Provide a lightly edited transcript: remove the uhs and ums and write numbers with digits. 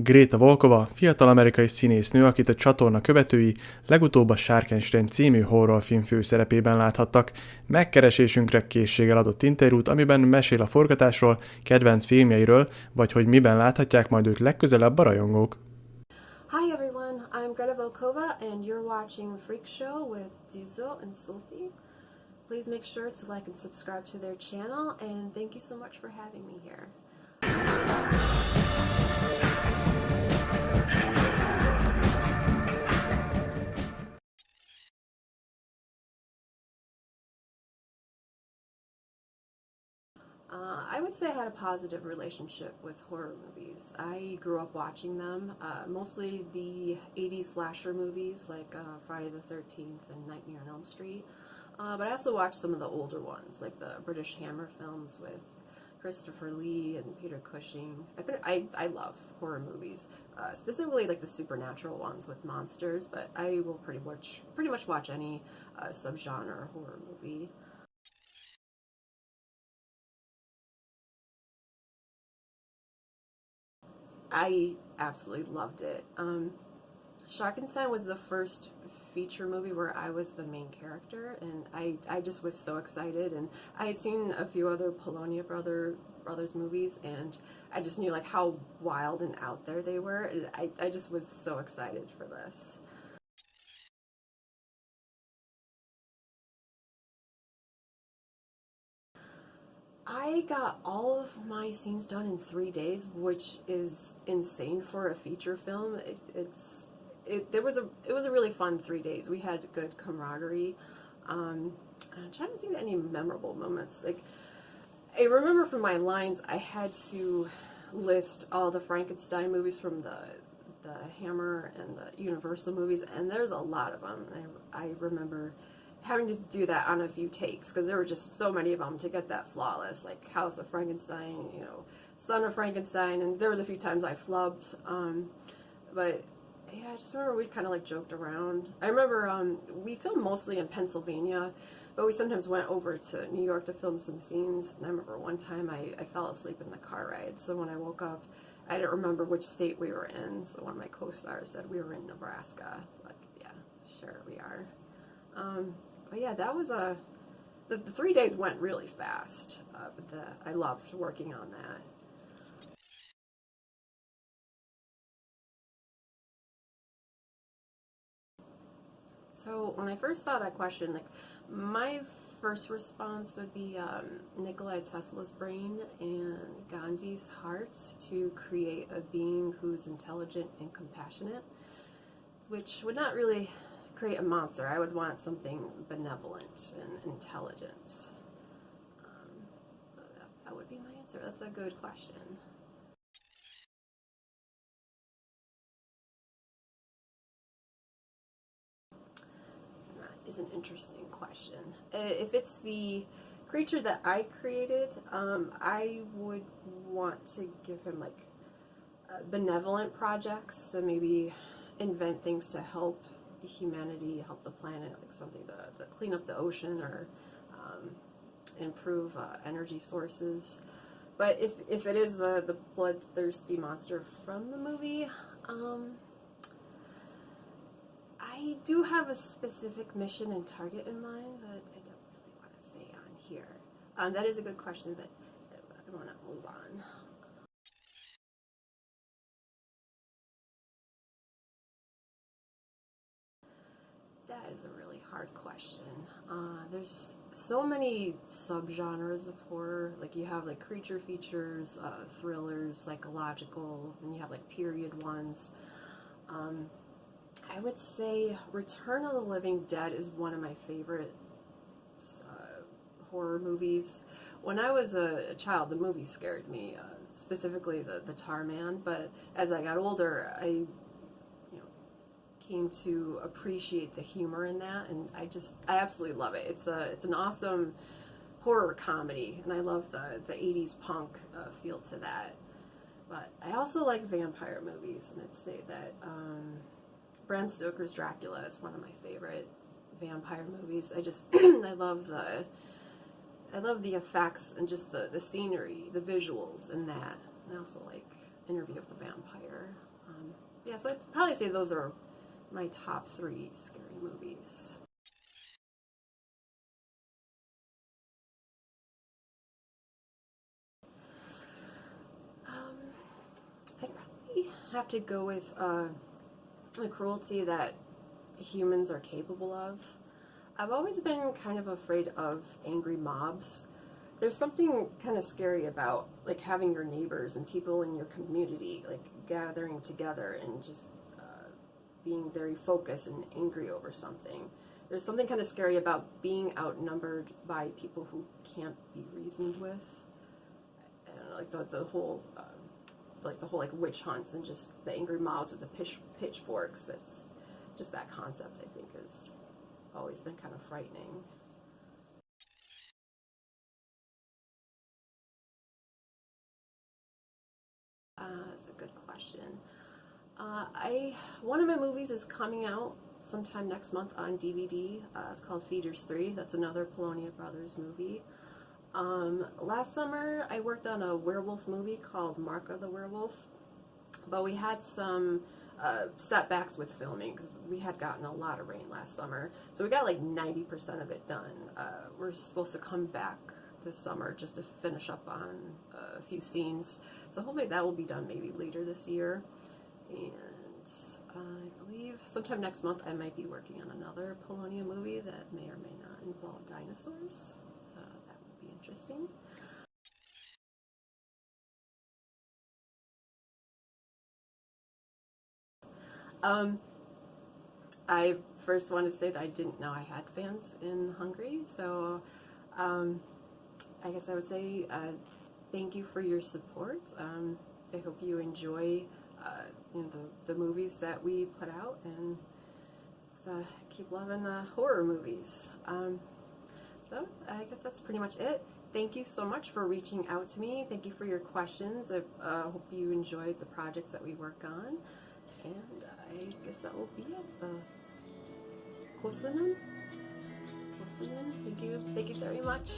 Greta Volkova, fiatal amerikai színésznő, akit a csatorna követői legutóbb a Sharkenstein című horrorfilm főszerepében láthattak. Megkeresésünkre készséggel adott interjút, amiben mesél a forgatásról, kedvenc filmjeiről, vagy hogy miben láthatják majd őt legközelebb a rajongók. Hi everyone, I'm Greta Volkova and you're watching Freak Show with Diesel and Sulti. Please make sure to like and subscribe to their channel and thank you so much for having me here. I would say I had a positive relationship with horror movies. I grew up watching them, mostly the 80s slasher movies like Friday the 13th and Nightmare on Elm Street. But I also watched some of the older ones, like the British Hammer films with Christopher Lee and Peter Cushing. I love horror movies, specifically like the supernatural ones with monsters, but I will pretty much watch any subgenre horror movie. I absolutely loved it. Sharkenstein was the first feature movie where I was the main character, and I just was so excited. And I had seen a few other Polonia Brothers movies, and I just knew like how wild and out there they were. And I just was so excited for this. I got all of my scenes done in 3 days, which is insane for a feature film. It was a really fun 3 days. We had good camaraderie. I'm trying to think of any memorable moments. Like, I remember from my lines, I had to list all the Frankenstein movies from the Hammer and the Universal movies, and there's a lot of them. I remember having to do that on a few takes because there were just so many of them to get that flawless, like House of Frankenstein, you know, Son of Frankenstein, and there was a few times I flubbed, but yeah, I just remember we kind of like joked around. I remember we filmed mostly in Pennsylvania, but we sometimes went over to New York to film some scenes, and I remember one time I fell asleep in the car ride, so when I woke up, I didn't remember which state we were in, so one of my co-stars said we were in Nebraska. Like, yeah, sure we are. But yeah, that was the 3 days went really fast, but I loved working on that. So when I first saw that question, like my first response would be Nikola Tesla's brain and Gandhi's heart to create a being who's intelligent and compassionate, which would not really create a monster. I would want something benevolent and intelligent. That would be my answer. That's a good question. That is an interesting question. If it's the creature that I created, I would want to give him like benevolent projects, so maybe invent things to help humanity, help the planet, like something to clean up the ocean or improve energy sources. But if it is the bloodthirsty monster from the movie, I do have a specific mission and target in mind, but I don't really want to say on here. That is a good question, but I want to move on. That is a really hard question. There's so many subgenres of horror. Like you have like creature features, thrillers, psychological, and you have like period ones. I would say Return of the Living Dead is one of my favorite horror movies. When I was a child, the movie scared me, specifically the Tar Man. But as I got older, I came to appreciate the humor in that, and I absolutely love it. It's an awesome horror comedy, and I love the 80s punk feel to that. But I also like vampire movies, and I'd say that Bram Stoker's Dracula is one of my favorite vampire movies. I love the effects and just the scenery, the visuals in that. And I also like Interview with the Vampire. Yeah, so I'd probably say those are my top 3 scary movies. I'd probably have to go with the cruelty that humans are capable of. I've always been kind of afraid of angry mobs. There's something kind of scary about like having your neighbors and people in your community like gathering together and just being very focused and angry over something. There's something kind of scary about being outnumbered by people who can't be reasoned with. And like the whole like witch hunts and just the angry mobs with the pitchforks. That's just that concept, I think, has always been kind of frightening. That's a good question. One of my movies is coming out sometime next month on DVD. It's called Feeders 3. That's another Polonia Brothers movie. Last summer I worked on a werewolf movie called Marka the Werewolf, but we had some setbacks with filming because we had gotten a lot of rain last summer. So we got like 90% of it done. We're supposed to come back this summer just to finish up on a few scenes. So hopefully that will be done maybe later this year. And I believe sometime next month I might be working on another Polonia movie that may or may not involve dinosaurs. That would be interesting. I first want to say that I didn't know I had fans in Hungary, so I guess I would say thank you for your support. I hope you enjoy the movies that we put out, and keep loving the horror movies. So I guess that's pretty much it. Thank you so much for reaching out to me. Thank you for your questions. I hope you enjoyed the projects that we work on. And I guess that will be it. So, Thank you very much.